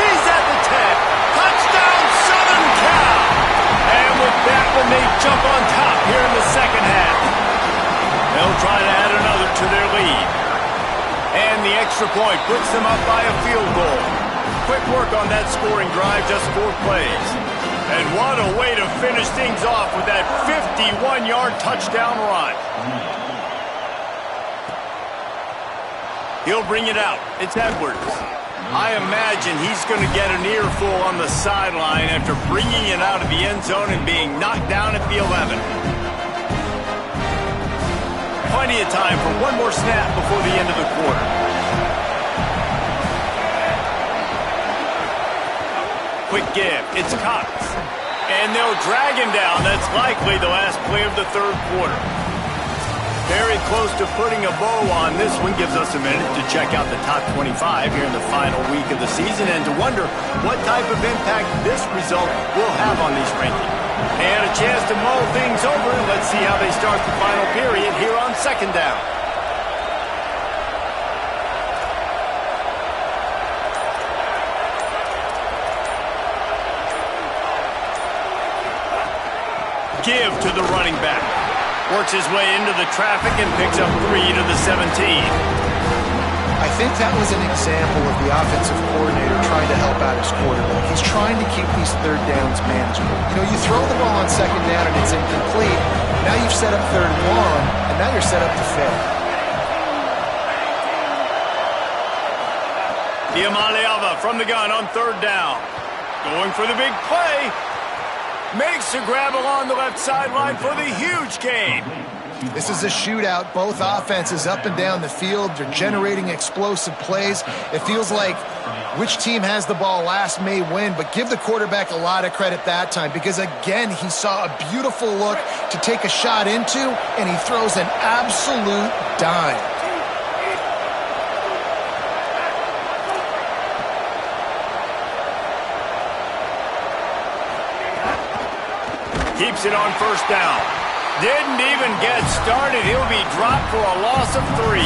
S1: He's at the 10. Touchdown, Southern Cal. And with that one, they jump on top here in the second half. They'll try to add another to their lead. And the extra point puts them up by a field goal. Quick work on that scoring drive, just 4 plays. And what a way to finish things off with that 51-yard touchdown run. He'll bring it out. It's Edwards. I imagine he's going to get an earful on the sideline after bringing it out of the end zone and being knocked down at the 11. Plenty of time for one more snap before the end of the quarter. Quick give. It's Cox. And they'll drag him down. That's likely the last play of the third quarter. Very close to putting a bow on this one. Gives us a minute to check out the top 25 here in the final week of the season and to wonder what type of impact this result will have on these rankings. And a chance to mull things over. Let's see how they start the final period here on 2nd down. Give to the running back. Works his way into the traffic and picks up 3 to the 17.
S4: I think that was an example of the offensive coordinator trying to help out his quarterback. He's trying to keep these third downs manageable. You know, you throw the ball on 2nd down and it's incomplete. Now you've set up 3rd and long, and now you're set up to fail.
S1: Iamaleava from the gun on 3rd down. Going for the big play. Makes the grab along the left sideline for the huge gain.
S4: This is a shootout. Both offenses up and down the field. They're generating explosive plays. It feels like which team has the ball last may win, but give the quarterback a lot of credit that time because, again, he saw a beautiful look to take a shot into, and he throws an absolute dime.
S1: Keeps it on first down. Didn't even get started. He'll be dropped for a loss of 3.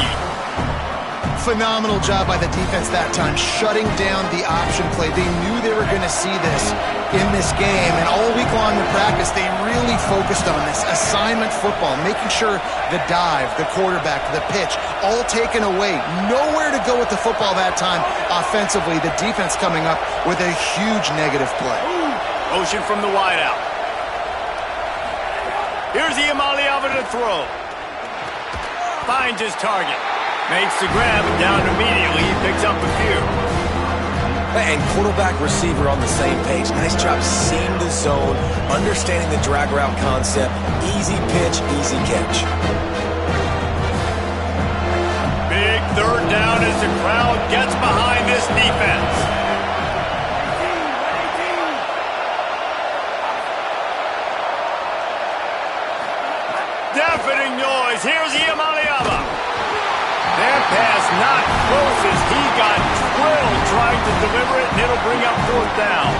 S4: Phenomenal job by the defense that time, shutting down the option play. They knew they were going to see this in this game, and all week long in practice, they really focused on this assignment football, making sure the dive, the quarterback, the pitch, all taken away. Nowhere to go with the football that time offensively. The defense coming up with a huge negative play.
S1: Motion from the wideout. Here's Iamaleava to throw. Finds his target. Makes the grab and down immediately. He picks up a few.
S3: And quarterback receiver on the same page. Nice job seeing the zone, understanding the drag route concept. Easy pitch, easy catch.
S1: Big 3rd down as the crowd gets behind this defense. Deafening noise. Here's Iamaleava. That pass not close as he got drilled trying to deliver it, and it'll bring up 4th down.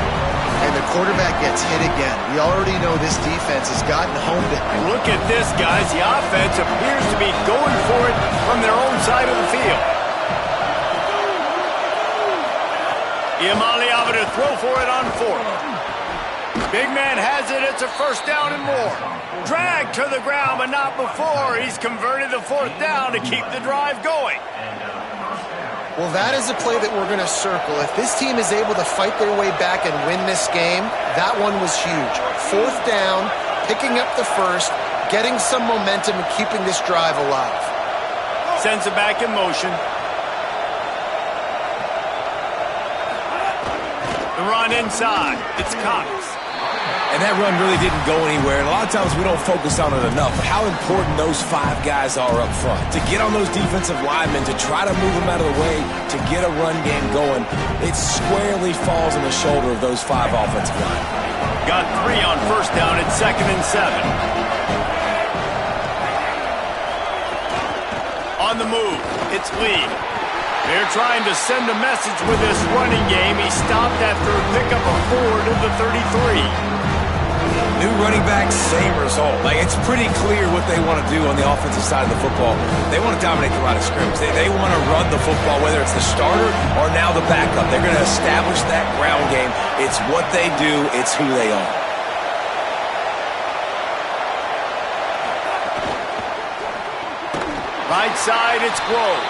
S4: And the quarterback gets hit again. We already know this defense has gotten home to him.
S1: Look at this, guys. The offense appears to be going for it from their own side of the field. Iamaleava to throw for it on 4th. Big man has it. It's a first down and more. Dragged to the ground, but not before. He's converted the 4th down to keep the drive going.
S4: Well, that is a play that we're going to circle. If this team is able to fight their way back and win this game, that one was huge. 4th down, picking up the first, getting some momentum and keeping this drive alive.
S1: Sends it back in motion. The run inside. It's Cox.
S3: And that run really didn't go anywhere. And a lot of times we don't focus on it enough. But how important those 5 guys are up front. To get on those defensive linemen, to try to move them out of the way, to get a run game going, it squarely falls on the shoulder of those 5 offensive linemen.
S1: Got 3 on first down at 2nd and 7. On the move, it's Lee. They're trying to send a message with this running game. He stopped after a pickup of 4 to the 33.
S3: New running back, same result. Like, it's pretty clear what they want to do on the offensive side of the football. They want to dominate the line of scrimmage. They want to run the football, whether it's the starter or now the backup. They're going to establish that ground game. It's what they do. It's who they are.
S1: Right side, it's Grove.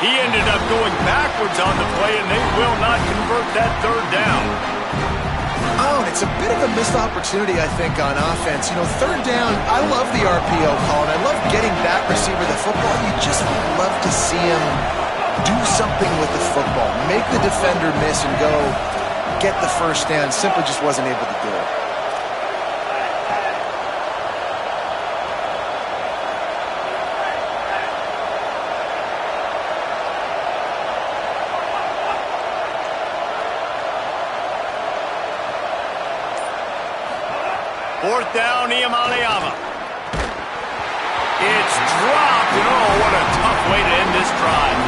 S1: He ended up going backwards on the play, and they will not convert that 3rd down.
S4: Oh, and it's a bit of a missed opportunity, I think, on offense. You know, 3rd down, I love the RPO call, and I love getting that receiver the football. You just would love to see him do something with the football. Make the defender miss and go get the 1st down. Simply just wasn't able to do it.
S1: Fourth down, Iamaleava. It's dropped, and oh, what a tough way to end this drive.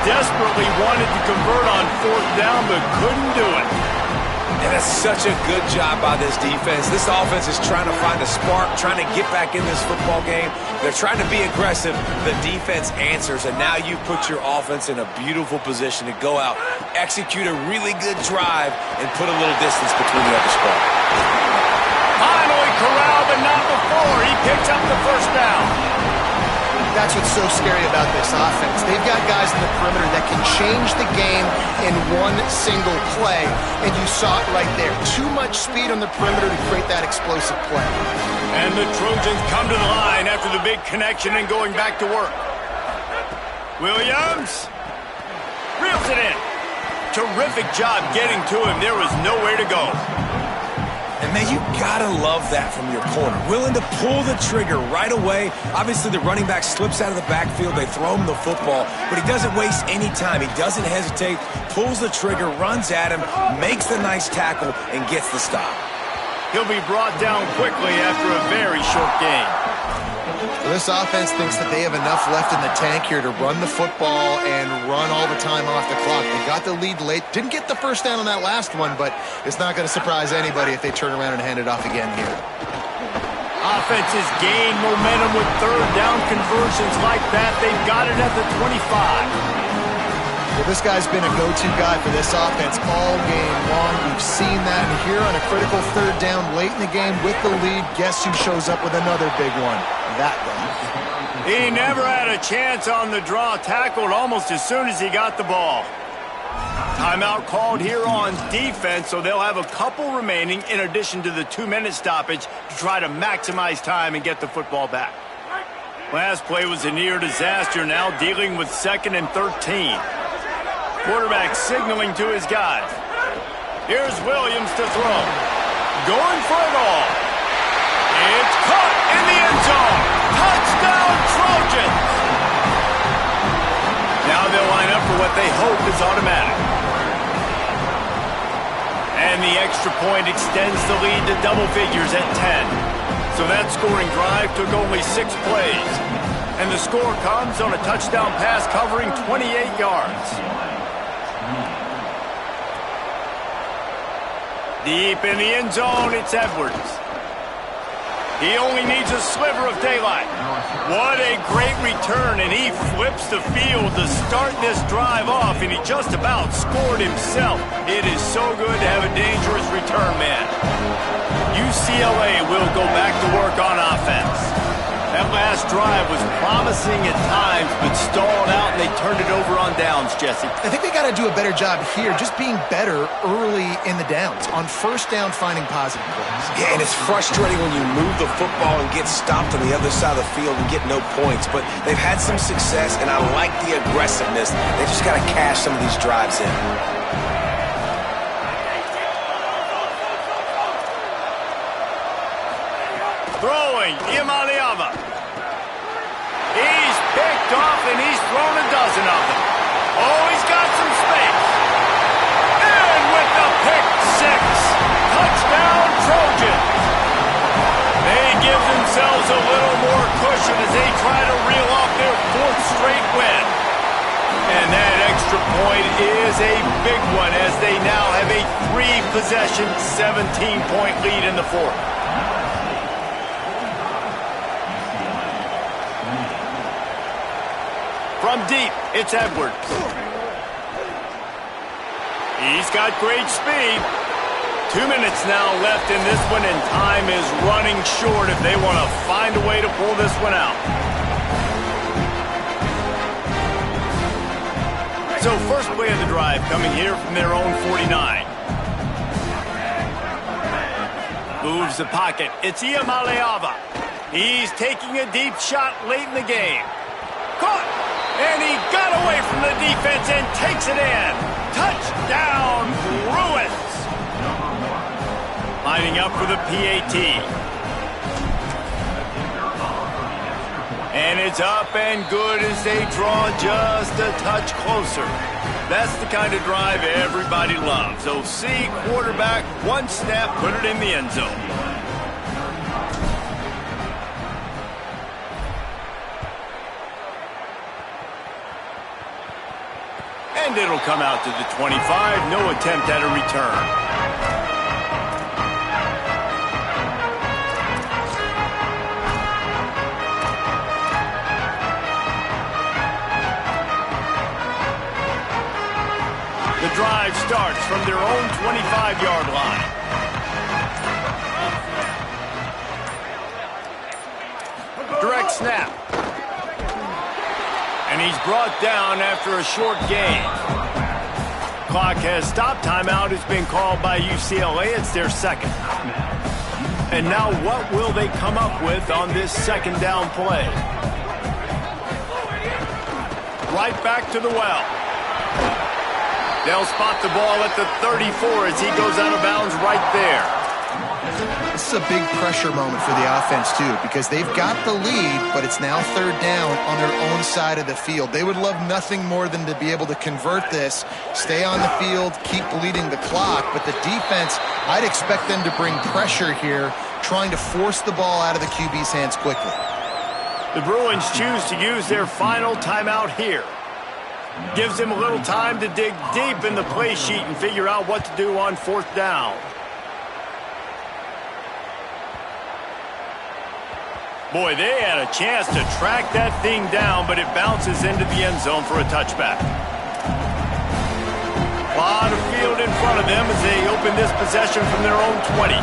S1: Desperately wanted to convert on 4th down, but couldn't do it.
S3: And that's such a good job by this defense. This offense is trying to find a spark, trying to get back in this football game. They're trying to be aggressive. The defense answers, and now you put your offense in a beautiful position to go out, execute a really good drive, and put a little distance between the other squad.
S1: Finally corralled, but not before. He picks up the 1st down.
S4: That's what's so scary about this offense. They've got guys in the perimeter that can change the game in one single play, and you saw it right there. Too much speed on the perimeter to create that explosive play.
S1: And the Trojans come to the line after the big connection and going back to work. Williams reels it in. Terrific job getting to him. There was nowhere to go.
S3: And, man, you got to love that from your corner. Willing to pull the trigger right away. Obviously, the running back slips out of the backfield. They throw him the football, but he doesn't waste any time. He doesn't hesitate, pulls the trigger, runs at him, makes the nice tackle, and gets the stop.
S1: He'll be brought down quickly after a very short game.
S4: Well, this offense thinks that they have enough left in the tank here to run the football and run all the time off the clock. They got the lead late. Didn't get the 1st down on that last one, but it's not going to surprise anybody if they turn around and hand it off again here.
S1: Offense has gained momentum with 3rd down conversions like that. They've got it at the 25.
S4: Well, this guy's been a go-to guy for this offense all game long. We've seen that. And here on a critical 3rd down late in the game with the lead, guess who shows up with another big one? That guy.
S1: He never had a chance on the draw, tackled almost as soon as he got the ball. Timeout called here on defense, so they'll have a couple remaining in addition to the 2-minute stoppage to try to maximize time and get the football back. Last play was a near disaster, now dealing with 2nd and 13. Quarterback signaling to his guys. Here's Williams to throw. Going for it all. It's caught in the end zone. Touchdown, Trojans. Now they'll line up for what they hope is automatic. And the extra point extends the lead to double figures at 10. So that scoring drive took only 6 plays. And the score comes on a touchdown pass covering 28 yards. Deep in the end zone, it's Edwards. He only needs a sliver of daylight. What a great return, and he flips the field to start this drive off, and he just about scored himself. It is so good to have a dangerous return man. UCLA will go back to work on offense. That last drive was promising at times, but stalled out, and they turned it over on downs, Jesse.
S4: I think they got to do a better job here, just being better early in the downs. On 1st down, finding positive plays.
S3: Yeah, and it's frustrating when you move the football and get stopped on the other side of the field and get no points. But they've had some success, and I like the aggressiveness. They just got to cash some of these drives in.
S1: Throwing, Iamaleava. He's picked off and he's thrown a dozen of them. Oh, he's got some space. And with the pick six. Touchdown, Trojans. They give themselves a little more cushion as they try to reel off their fourth straight win. And that extra point is a big one as they now have a 3-possession, 17-point lead in the fourth. From deep, it's Edwards. He's got great speed. 2 minutes now left in this one, and time is running short if they want to find a way to pull this one out. So first play of the drive coming here from their own 49. Moves the pocket. It's Iamaleava. He's taking a deep shot late in the game. Caught! And he got away from the defense and takes it in. Touchdown, Bruins! Lining up for the PAT. And it's up and good as they draw just a touch closer. That's the kind of drive everybody loves. OC quarterback, one snap, put it in the end zone. And it'll come out to the 25. No attempt at a return. The drive starts from their own 25-yard line. Direct snap. And he's brought down after a short gain. Clock has stopped. Timeout has been called by UCLA. It's their second. And now what will they come up with on this second down play? Right back to the well. They'll spot the ball at the 34 as he goes out of bounds right there.
S4: This is a big pressure moment for the offense, too, because they've got the lead, but it's now third down on their own side of the field. They would love nothing more than to be able to convert this, stay on the field, keep bleeding the clock, but the defense, I'd expect them to bring pressure here, trying to force the ball out of the QB's hands quickly.
S1: The Bruins choose to use their final timeout here. Gives him a little time to dig deep in the play sheet and figure out what to do on fourth down. Boy, they had a chance to track that thing down, but it bounces into the end zone for a touchback. A lot of field in front of them as they open this possession from their own 20.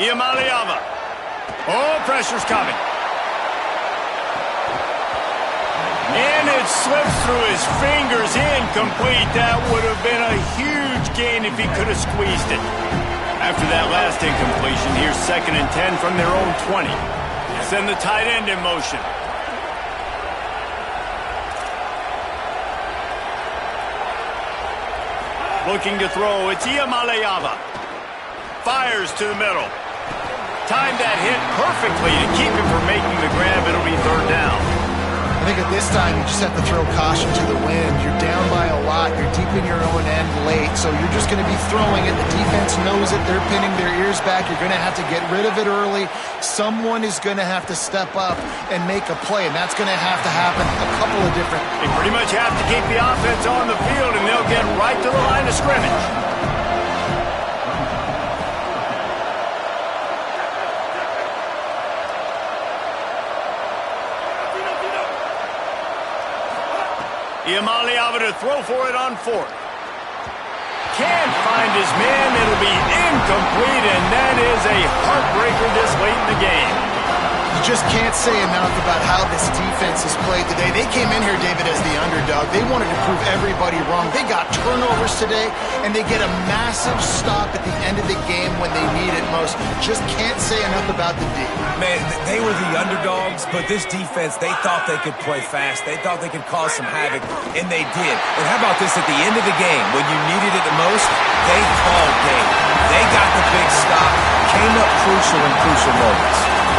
S1: Iamaleava. Oh, pressure's coming. And it slips through his fingers, incomplete. That would have been a huge gain if he could have squeezed it. After that last incompletion, here's 2nd and 10 from their own 20. Send the tight end in motion. Looking to throw, it's Iamaleava. Fires to the middle. Timed that hit perfectly to keep him from making the grab. It'll be third down.
S4: I think at this time, you just have to throw caution to the wind. You're down by a lot. You're deep in your own end late, so you're just going to be throwing it. The defense knows it. They're pinning their ears back. You're going to have to get rid of it early. Someone is going to have to step up and make a play, and that's going to happen a couple of different.
S1: They pretty much have to keep the offense on the field, and they'll get right to the line of scrimmage. Iamaleava to throw for it on fourth. Can't find his man. It'll be incomplete, and that is a heartbreaker this late in the game.
S4: You just can't say enough about how this defense has played today. They came in here, David, as the underdog. They wanted to prove everybody wrong. They got turnovers today, and they get a massive stop at the end of the game when they need it most. Just can't say enough about the D.
S3: Man, they were the underdogs, but this defense, they thought they could play fast. They thought they could cause some havoc, and they did. And how about this at the end of the game? When you needed it the most, they called game. They got the big stop, came up crucial in crucial moments.